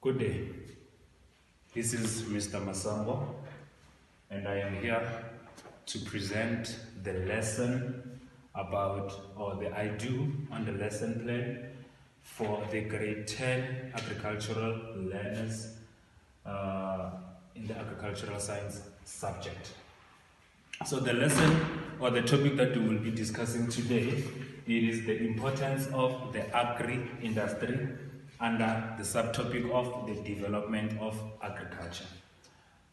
Good day. This is Mr. Masambo, and I am here to present the lesson about, or the I do on the lesson plan for the grade 10 agricultural learners in the agricultural science subject. So the lesson or the topic that we will be discussing today, it is the importance of the agri-industry under the subtopic of the development of agriculture.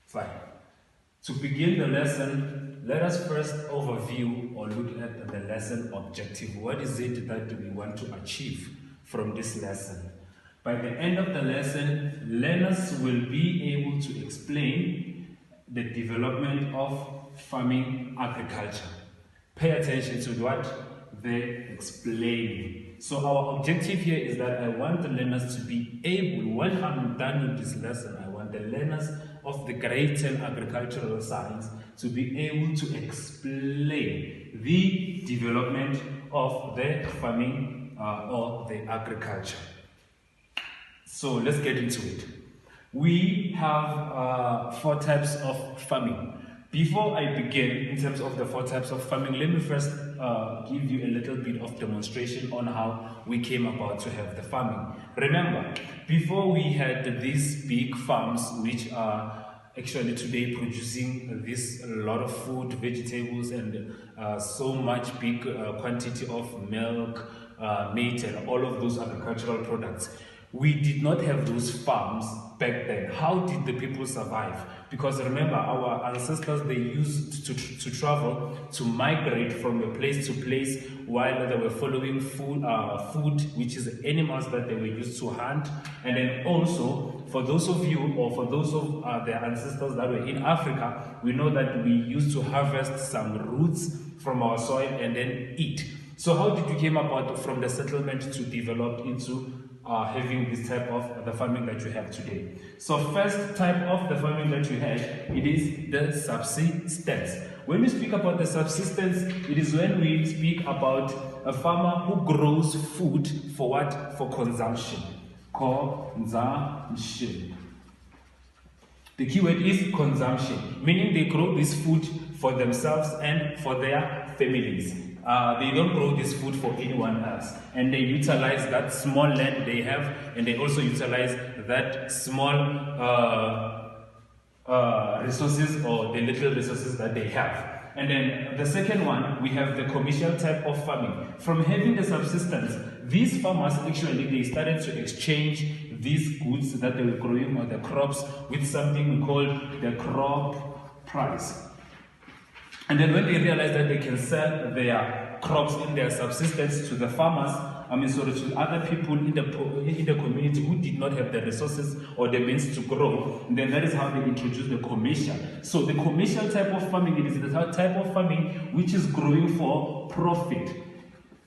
Fine. To begin the lesson, let us first overview or look at the lesson objective. What is it that we want to achieve from this lesson? By the end of the lesson, learners will be able to explain the development of farming agriculture. Pay attention to what they explain. So our objective here is that I want the learners to be able, when I'm done with this lesson, I want the learners of the grade 10 agricultural science to be able to explain the development of the farming or the agriculture. So let's get into it. We have 4 types of farming. Before I begin in terms of the 4 types of farming, let me first give you a little bit of demonstration on how we came about to have the farming. Remember, before we had these big farms which are actually today producing this lot of food, vegetables, and so much big quantity of milk, meat, and all of those agricultural products. We did not have those farms back then. How did the people survive? Because remember, our ancestors, they used to travel, to migrate from a place to place while they were following food, which is animals that they were used to hunt. And then also, for those of you, or for those of their ancestors that were in Africa, we know that we used to harvest some roots from our soil and then eat. So how did we came about from the settlement to develop into having this type of the farming that you have today? So first type of the farming that you have, it is the subsistence. When we speak about the subsistence, it is when we speak about a farmer who grows food for what? For consumption. Consumption. The key word is consumption, meaning they grow this food for themselves and for their families. They don't grow this food for anyone else, and they utilize that small land they have, and they also utilize that small resources, or the little resources that they have. And then the second one, we have the commercial type of farming. From having the subsistence, these farmers actually, they started to exchange these goods that they were growing, or the crops, with something we call the crop price. And then when they realize that they can sell their crops in their subsistence to the farmers, to other people in the community who did not have the resources or the means to grow, then that is how they introduce the commercial. So the commercial type of farming, it is the type of farming which is growing for profit.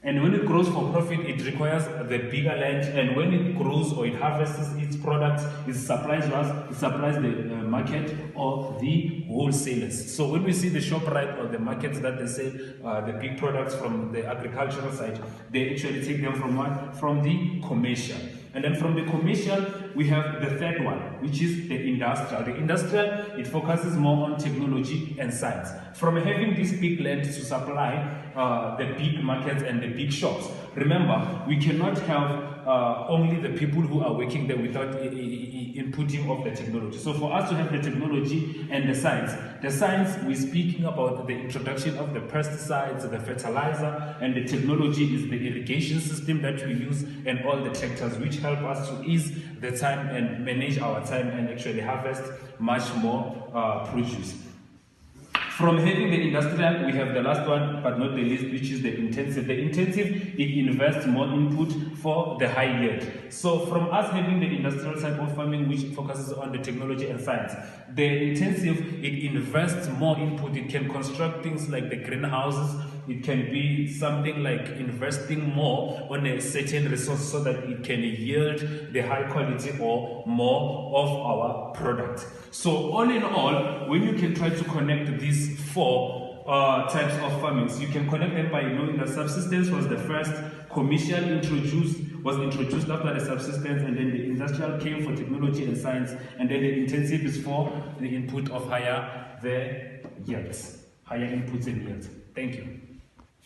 And when it grows for profit, it requires the bigger land. And when it grows or it harvests its products, it supplies us, it supplies the market or the wholesalers. So when we see the ShopRite or the markets that they sell the big products from the agricultural side, they actually take them from what? From the commercial. And then from the commercial, we have the third one, which is the industrial. The industrial, it focuses more on technology and science. From having this big land to supply the big markets and the big shops. Remember, we cannot have only the people who are working there without inputting of the technology. So for us to have the technology and the science, we're speaking about the introduction of the pesticides, the fertilizer, and the technology is the irrigation system that we use, and all the tractors, which help us to ease the time and manage our time and actually harvest much more produce. From having the industrial, we have the last one, but not the least, which is the intensive. The intensive, it invests more input for the high yield. So from us having the industrial type of farming, which focuses on the technology and science, the intensive, it invests more input. It can construct things like the greenhouses. It can be something like investing more on a certain resource so that it can yield the high quality or more of our product. So all in all, when you can try to connect these 4 types of farming, you can connect them by knowing that subsistence was the first, commercial introduced was introduced after the subsistence, and then the industrial came for technology and science, and then the intensive is for the input of higher inputs and yields. Thank you.